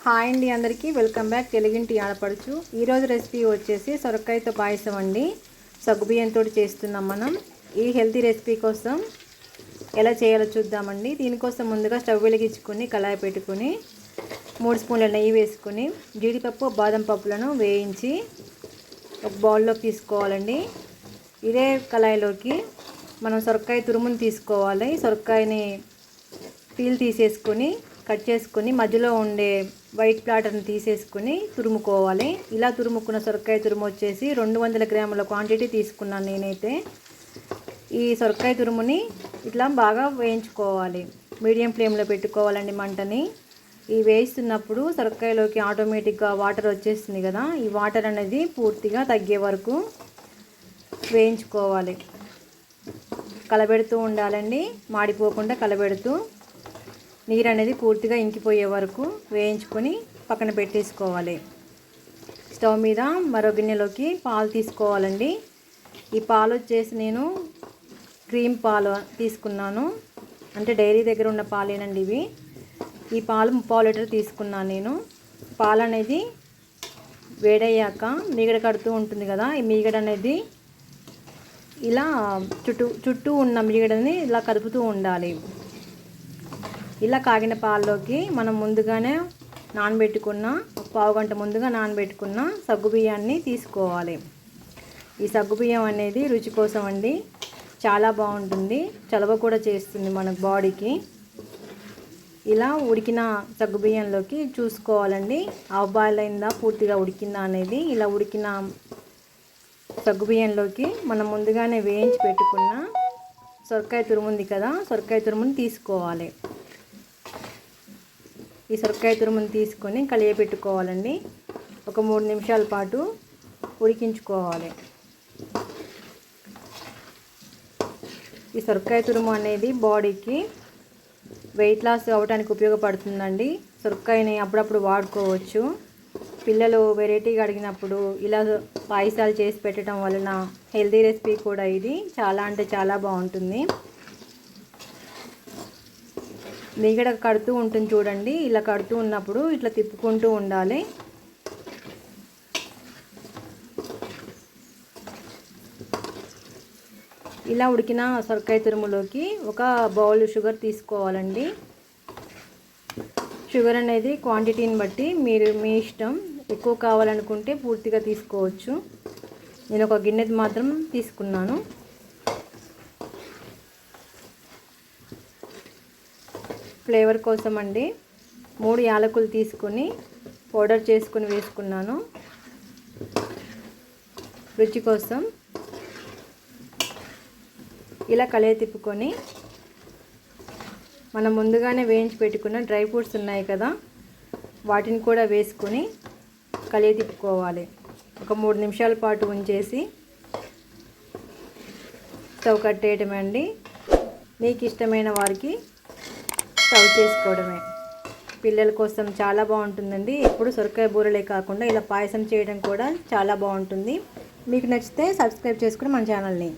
Hi అండి, అందరికీ welcome back తెలుగింటి ఆడపడుచు. ఈరోజు రెసిపీ వచ్చేసి సొరకాయతో పాయసం అండి. సగ్గుబియ్యంతో చేస్తున్నాం మనం. ఈ హెల్తీ రెసిపీ కోసం ఎలా చేయాలో చూద్దామండి. దీనికోసం ముందుగా స్టవ్ వెలిగించుకొని కళాయి పెట్టుకొని 3 స్పూన్ల నెయ్యి వేసుకొని జీడిపప్పు బాదం పప్పులను వేయించి ఒక బౌల్లోకి తీసుకోవాలండి. ఇదే కళాయిలోకి మనం సొరకాయ తురుమును తీసుకోవాలి. సొరకాయని పీల్ తీసేసుకొని కట్ చేసుకొని మధ్యలో ఉండే వైట్ ప్లాటర్ని తీసేసుకొని తురుముకోవాలి. ఇలా తురుముకున్న సొరకాయ తురుము వచ్చేసి 200 గ్రాముల క్వాంటిటీ తీసుకున్నాను నేనైతే. ఈ సొరకాయ తురుముని ఇట్లా బాగా వేయించుకోవాలి. మీడియం ఫ్లేమ్లో పెట్టుకోవాలండి మంటని. ఈ వేయిస్తున్నప్పుడు సొరకాయలోకి ఆటోమేటిక్గా వాటర్ వచ్చేస్తుంది కదా, ఈ వాటర్ అనేది పూర్తిగా తగ్గే వరకు వేయించుకోవాలి. కలబెడుతూ ఉండాలండి, మాడిపోకుండా కలబెడుతూ నీరు అనేది పూర్తిగా ఇంకిపోయే వరకు వేయించుకొని పక్కన పెట్టేసుకోవాలి. స్టవ్ మీద మరో గిన్నెలోకి పాలు తీసుకోవాలండి. ఈ పాలు వచ్చేసి నేను క్రీమ్ పాలు తీసుకున్నాను, అంటే డైరీ దగ్గర ఉన్న పాలేనండి ఇవి. ఈ పాలు 3/4 లీటర్ తీసుకున్నాను నేను. పాలు అనేది వేడయ్యాక మీగడ కడుతూ ఉంటుంది కదా, ఈ మీగడ అనేది ఇలా చుట్టూ ఉన్న మీగడని ఇలా కదుపుతూ ఉండాలి. ఇలా కాగిన పాల్లోకి మనం ముందుగానే నానబెట్టుకున్న ఒక పావు గంట ముందుగా నానబెట్టుకున్న సగ్గుబియ్యాన్ని తీసుకోవాలి. ఈ సగ్గుబియ్యం అనేది రుచి కోసం అండి, చాలా బాగుంటుంది, చలవ కూడా చేస్తుంది మన బాడీకి. ఇలా ఉడికిన సగ్గుబియ్యంలోకి చూసుకోవాలండి, హాఫ్ బాయిల్ అయిందా పూర్తిగా ఉడికిందా అనేది. ఇలా ఉడికిన సగ్గుబియ్యంలోకి మనం ముందుగానే వేయించి పెట్టుకున్న సొరకాయ తురుము ఉంది కదా, సొరకాయ తురుముని తీసుకోవాలి. ఈ సొరకాయ తురుముని తీసుకొని కలియబెట్టుకోవాలండి. ఒక 3 నిమిషాల పాటు ఉడికించుకోవాలి. ఈ సొరకాయ తురుము అనేది బాడీకి వెయిట్ లాస్ అవ్వడానికి ఉపయోగపడుతుందండి. సొరకాయని అప్పుడప్పుడు వాడుకోవచ్చు. పిల్లలు వెరైటీగా అడిగినప్పుడు ఇలా పాయసాలు చేసి పెట్టడం వలన హెల్తీ రెసిపీ కూడా ఇది. చాలా అంటే చాలా బాగుంటుంది. మీగడ కడుతూ ఉంటుంది చూడండి, ఇలా కడుతూ ఉన్నప్పుడు ఇట్లా తిప్పుకుంటూ ఉండాలి. ఇలా ఉడికిన సొరకాయ తురుములోకి ఒక బౌల్ షుగర్ తీసుకోవాలండి. షుగర్ అనేది క్వాంటిటీని బట్టి మీ ఇష్టం, ఎక్కువ కావాలనుకుంటే పూర్తిగా తీసుకోవచ్చు. నేను ఒక గిన్నెది మాత్రం తీసుకున్నాను. ఫ్లేవర్ కోసం అండి 3 యాలకులు తీసుకొని పౌడర్ చేసుకొని వేసుకున్నాను. రుచి కోసం ఇలా కలయి తిప్పుకొని మనం ముందుగానే వేయించి పెట్టుకున్న డ్రై ఫ్రూట్స్ ఉన్నాయి కదా, వాటిని కూడా వేసుకొని కలియ తిప్పుకోవాలి. ఒక 3 నిమిషాల పాటు ఉంచేసి స్టవ్ కట్టేయటమే అండి. మీకు ఇష్టమైన వారికి సర్వ్ చేసుకోవడమే. పిల్లల కోసం చాలా బాగుంటుందండి. ఎప్పుడు సొరకాయ బూరలే కాకుండా ఇలా పాయసం చేయడం కూడా చాలా బాగుంటుంది. మీకు నచ్చితే సబ్స్క్రైబ్ చేసుకుని మన ఛానల్ని